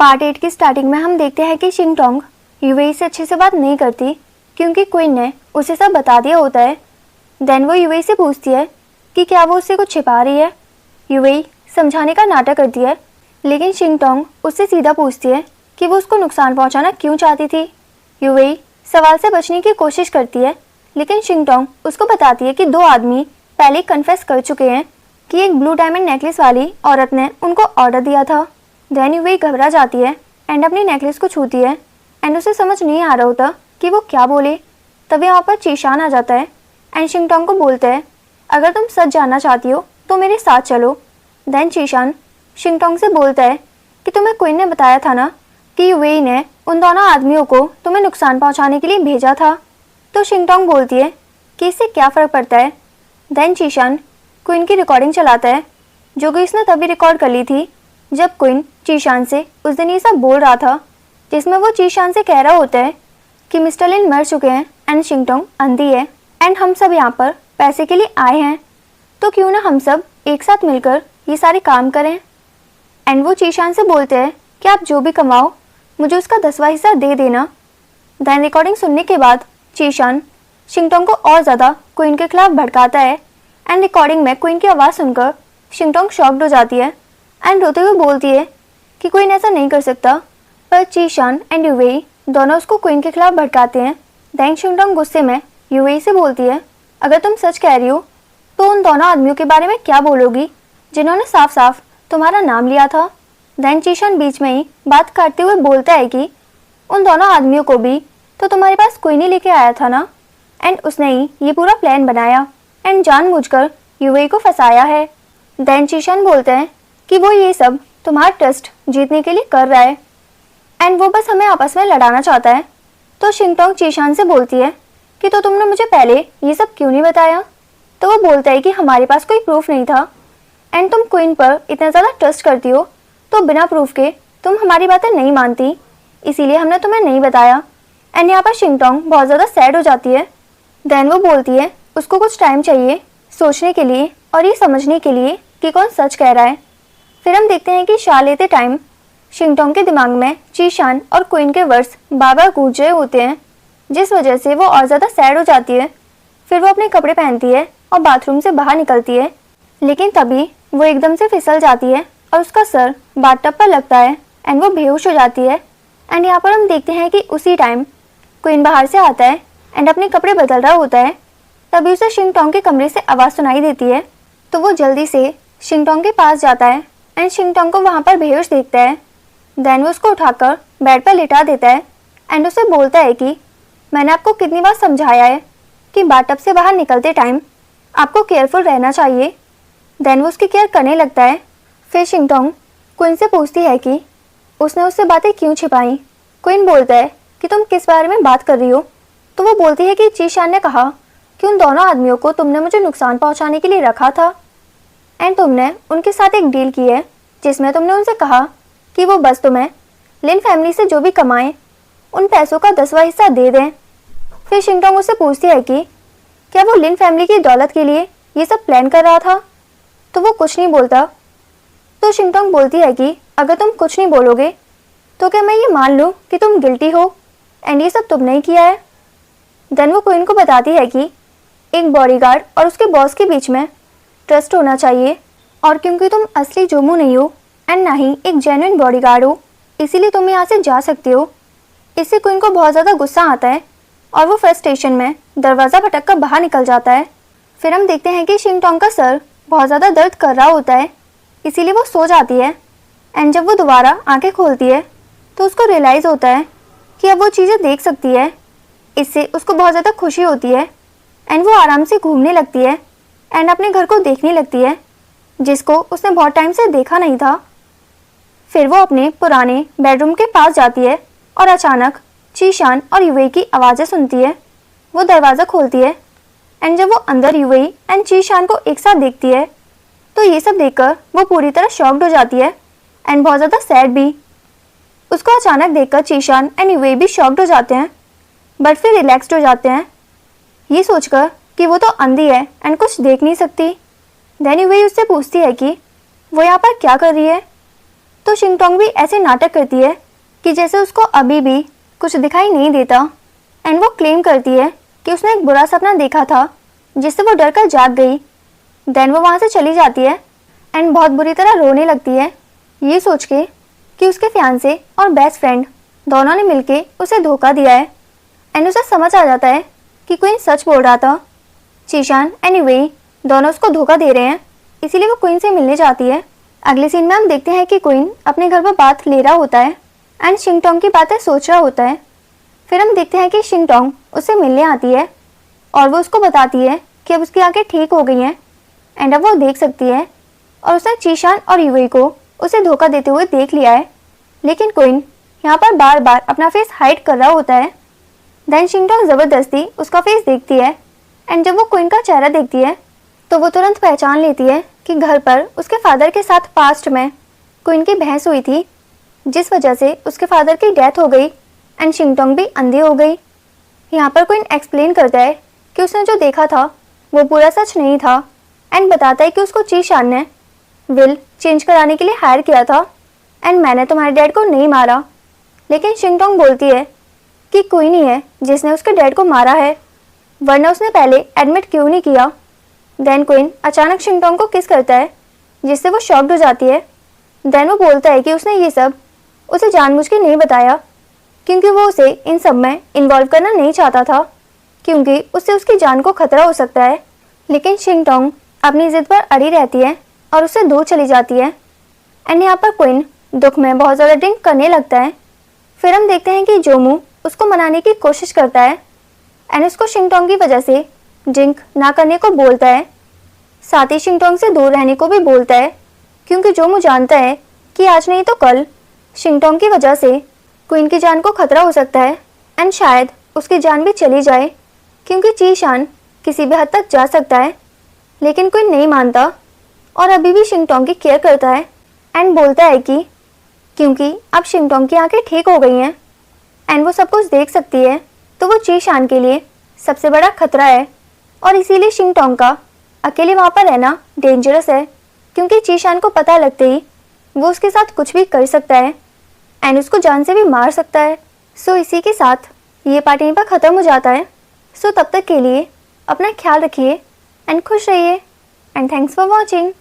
Part 8 की starting में हम देखते हैं कि शिंगटोंग यूवेई से अच्छे से बात नहीं करती क्योंकि क्वीन ने उसे सब बता दिया होता है। देन वो यूवेई से पूछती है कि क्या वो उससे कुछ छिपा रही है। यूवेई समझाने का नाटक करती है, लेकिन शिंगटोंग उससे सीधा पूछती है कि वो उसको नुकसान पहुंचाना क्यों चाहती थी। यूवेई सवाल से बचने की कोशिश करती है, लेकिन शिंगटोंग उसको बताती है कि 2 आदमी पहले कन्फेस कर चुके हैं कि एक ब्लू डायमंड नेकलेस वाली औरत ने उनको ऑर्डर दिया था। देन यूवेई घबरा जाती है एंड अपनी नेकलेस को छूती है एंड उसे समझ नहीं आ रहा होता कि वो क्या बोले। तभी वहाँ पर चीशान आ जाता है एंड शिंगटोंग को बोलता है, अगर तुम सच जानना चाहती हो तो मेरे साथ चलो। देन चीशान शिंगटोंग से बोलता है कि तुम्हें क्वीन ने बताया था ना कि यूवेई ने उन दोनों आदमियों को तुम्हें नुकसान पहुंचाने के लिए भेजा था। तो शिंगटोंग बोलती है कि इससे क्या फ़र्क पड़ता है। देन चीशान क्वीन की रिकॉर्डिंग चलाता है, जो कि उसने तभी रिकॉर्ड कर ली थी जब क्वीन चीशान से उस दिन ये सब बोल रहा था, जिसमें वो चीशान से कह रहा होता है कि मिस्टर लिन मर चुके हैं एंड शिंगटोंग अंधी है एंड हम सब यहाँ पर पैसे के लिए आए हैं, तो क्यों ना हम सब एक साथ मिलकर ये सारे काम करें। एंड वो चीशान से बोलते हैं कि आप जो भी कमाओ मुझे उसका 10वां हिस्सा दे देना। देन रिकॉर्डिंग सुनने के बाद चीशान शिंगटोंग को और ज़्यादा क्वीन के खिलाफ भड़काता है एंड रिकॉर्डिंग में क्वीन की आवाज़ सुनकर शिंगटोंग शॉक्ड हो जाती है एंड रोते हुए बोलती है कि क्वीन ऐसा नहीं कर सकता, पर चीशान एंड यूवेई दोनों उसको क्वीन के खिलाफ भड़काते हैं। देन शिंगटोंग गुस्से में यूवेई से बोलती है, अगर तुम सच कह रही हो तो उन दोनों आदमियों के बारे में क्या बोलोगी जिन्होंने साफ साफ तुम्हारा नाम लिया था। देन चीशान बीच में ही बात काटते हुए बोलता है कि उन दोनों आदमियों को भी तो तुम्हारे पास क्वीन ही लेके आया था ना, एंड उसने ही ये पूरा प्लान बनाया एंड जानबूझकर यूवेई को फंसाया है। देन चीशान बोलते हैं कि वो ये सब तुम्हारा ट्रस्ट जीतने के लिए कर रहा है एंड वो बस हमें आपस में लड़ाना चाहता है। तो शिंगटोंग चीशान से बोलती है कि तो तुमने मुझे पहले ये सब क्यों नहीं बताया। तो वो बोलता है कि हमारे पास कोई प्रूफ नहीं था एंड तुम क्वीन पर इतना ज़्यादा ट्रस्ट करती हो तो बिना प्रूफ के तुम हमारी बातें नहीं मानती, इसीलिए हमने तुम्हें नहीं बताया। एंड यहाँ पर शिंगटोंग बहुत ज़्यादा सैड हो जाती है। देन वो बोलती है उसको कुछ टाइम चाहिए सोचने के लिए और ये समझने के लिए कि कौन सच कह रहा है। फिर हम देखते हैं कि शा लेते टाइम शिंगटोंग के दिमाग में चीशान और क्वीन के वर्ड्स बार बार गूंज रहे होते हैं, जिस वजह से वो और ज़्यादा सैड हो जाती है। फिर वो अपने कपड़े पहनती है और बाथरूम से बाहर निकलती है, लेकिन तभी वो एकदम से फिसल जाती है और उसका सर बाथटब पर लगता है एंड वो बेहोश हो जाती है। एंड यहाँ पर हम देखते हैं कि उसी टाइम क्वीन बाहर से आता है एंड अपने कपड़े बदल रहा होता है। तभी उसे शिंगटोंग के कमरे से आवाज़ सुनाई देती है, तो वो जल्दी से शिंगटोंग के पास जाता है एंड शिंगटोंग को वहाँ पर बेहोश देखता है। देन वो उसको उठाकर बेड पर लिटा देता है एंड उसे बोलता है कि मैंने आपको कितनी बार समझाया है कि बाथटब से बाहर निकलते टाइम आपको केयरफुल रहना चाहिए। देन वो उसकी केयर करने लगता है। फिर शिंगटोंग क्वीन से पूछती है कि उसने उससे बातें क्यों छिपाई। क्वीन बोलता है कि तुम किस बारे में बात कर रही हो। तो वो बोलती है कि चीशान ने कहा कि उन दोनों आदमियों को तुमने मुझे नुकसान पहुंचाने के लिए रखा था एंड तुमने उनके साथ एक डील की है जिसमें तुमने उनसे कहा कि वो बस तुम्हें लिन फैमिली से जो भी कमाएं उन पैसों का 10वां हिस्सा दे दें। फिर शिंगटोंग उससे पूछती है कि क्या वो लिन फैमिली की दौलत के लिए ये सब प्लान कर रहा था। तो वो कुछ नहीं बोलता। तो शिंगटोंग बोलती है कि अगर तुम कुछ नहीं बोलोगे तो क्या मैं ये मान लूँ कि तुम गिल्टी हो एंड ये सब तुमने ही किया है। देन वो क्वीन को बताती है कि एक बॉडीगार्ड और उसके बॉस के बीच में ट्रस्ट होना चाहिए, और क्योंकि तुम असली जोमू नहीं हो एंड ना ही एक जेन्युइन बॉडीगार्ड हो, इसीलिए तुम यहाँ से जा सकते हो। इससे क्वीन को बहुत ज़्यादा गुस्सा आता है और वो फ्रस्ट्रेशन में दरवाज़ा भटक कर बाहर निकल जाता है। फिर हम देखते हैं कि शिंगटोंग का सर बहुत ज़्यादा दर्द कर रहा होता है, इसीलिए वो सो जाती है। एंड जब वो दोबारा आंखें खोलती है तो उसको रियलाइज़ होता है कि अब वो चीज़ें देख सकती है। इससे उसको बहुत ज़्यादा खुशी होती है एंड वो आराम से घूमने लगती है एंड अपने घर को देखने लगती है, जिसको उसने बहुत टाइम से देखा नहीं था। फिर वो अपने पुराने बेडरूम के पास जाती है और अचानक चीशान और यूवेई की आवाज़ें सुनती है। वो दरवाज़ा खोलती है एंड जब वो अंदर यूवेई एंड चीशान को एक साथ देखती है तो ये सब देखकर वो पूरी तरह शॉक्ड हो जाती है एंड बहुत ज़्यादा सैड भी। उसको अचानक देखकर चीशान एंड यूवेई भी शॉक्ड हो जाते हैं, बट फिर रिलैक्स्ड हो जाते हैं ये सोचकर कि वो तो अंधी है एंड कुछ देख नहीं सकती। देन यूवेई उससे पूछती है कि वो यहाँ पर क्या कर रही है। तो शिंगटोंग भी ऐसे नाटक करती है कि जैसे उसको अभी भी कुछ दिखाई नहीं देता एंड वो क्लेम करती है कि उसने एक बुरा सपना देखा था जिससे वो डर कर जाग गई। देन वो वहाँ से चली जाती है एंड बहुत बुरी तरह रोने लगती है, ये सोच के कि उसके फियांसे और बेस्ट फ्रेंड दोनों ने मिलके उसे धोखा दिया है। एंड उसे समझ आ जाता है कि क्वीन सच बोल रहा था। चीशान एंड यूई दोनों उसको धोखा दे रहे हैं, इसीलिए वो क्वीन से मिलने जाती है। अगले सीन में हम देखते हैं कि क्वीन अपने घर पर बात ले रहा होता है एंड शिंगटोंग की बातें सोच रहा होता है। फिर हम देखते हैं कि शिंगटोंग उससे मिलने आती है और वो उसको बताती है कि अब उसकी आंखें ठीक हो गई हैं एंड अब वो देख सकती है और उसने चीशान और यूई को उसे धोखा देते हुए देख लिया है। लेकिन क्वीन यहाँ पर बार बार अपना फेस हाइड कर रहा होता है। देन शिंगटोंग ज़बरदस्ती उसका फेस देखती है एंड जब वो क्वीन का चेहरा देखती है तो वो तुरंत पहचान लेती है कि घर पर उसके फादर के साथ पास्ट में क्वीन की बहस हुई थी, जिस वजह से उसके फादर की डेथ हो गई एंड शिंगटोंग भी अंधी हो गई। यहाँ पर क्वीन एक्सप्लेन करता है कि उसने जो देखा था वो पूरा सच नहीं था एंड बताता है कि उसको चीशान ने विल चेंज कराने के लिए हायर किया था एंड मैंने तुम्हारे डैड को नहीं मारा। लेकिन शिंगटोंग बोलती है कि कोई नहीं है जिसने उसके डैड को मारा है, वरना उसने पहले एडमिट क्यों नहीं किया। देन क्वीन अचानक शिंगटोंग को किस करता है जिससे वो शॉक्ड हो जाती है। देन वो बोलता है कि उसने ये सब उसे जानबूझ के नहीं बताया क्योंकि वो उसे इन सब में इन्वॉल्व करना नहीं चाहता था, क्योंकि उससे उसकी जान को खतरा हो सकता है। लेकिन शिंगटोंग अपनी जिद पर अड़ी रहती है और उससे दूर चली जाती है एंड यहाँ पर क्वीन दुख में बहुत ज़्यादा ड्रिंक करने लगता है। फिर हम देखते हैं कि जोमू उसको मनाने की कोशिश करता है एंड उसको शिंगटोंग की वजह से ड्रिंक ना करने को बोलता है, साथ ही शिंगटोंग से दूर रहने को भी बोलता है, क्योंकि जोमू जानता है कि आज नहीं तो कल शिंगटोंग की वजह से क्वीन की जान को खतरा हो सकता है एंड शायद उसकी जान भी चली जाए, क्योंकि चीशान किसी भी हद तक जा सकता है। लेकिन क्वीन नहीं मानता और अभी भी शिंगटोंग की केयर करता है एंड बोलता है कि क्योंकि अब शिंगटोंग की आंखें ठीक हो गई हैं एंड वो सब कुछ देख सकती है, तो वो चीशान के लिए सबसे बड़ा खतरा है और इसीलिए शिंगटोंग का अकेले वहाँ पर रहना डेंजरस है, क्योंकि चीशान को पता लगते ही वो उसके साथ कुछ भी कर सकता है एंड उसको जान से भी मार सकता है। सो इसी के साथ ये पार्ट यहीं पर ख़त्म हो जाता है। सो तब तक के लिए अपना ख्याल रखिए एंड खुश रहिए एंड थैंक्स फॉर वॉचिंग।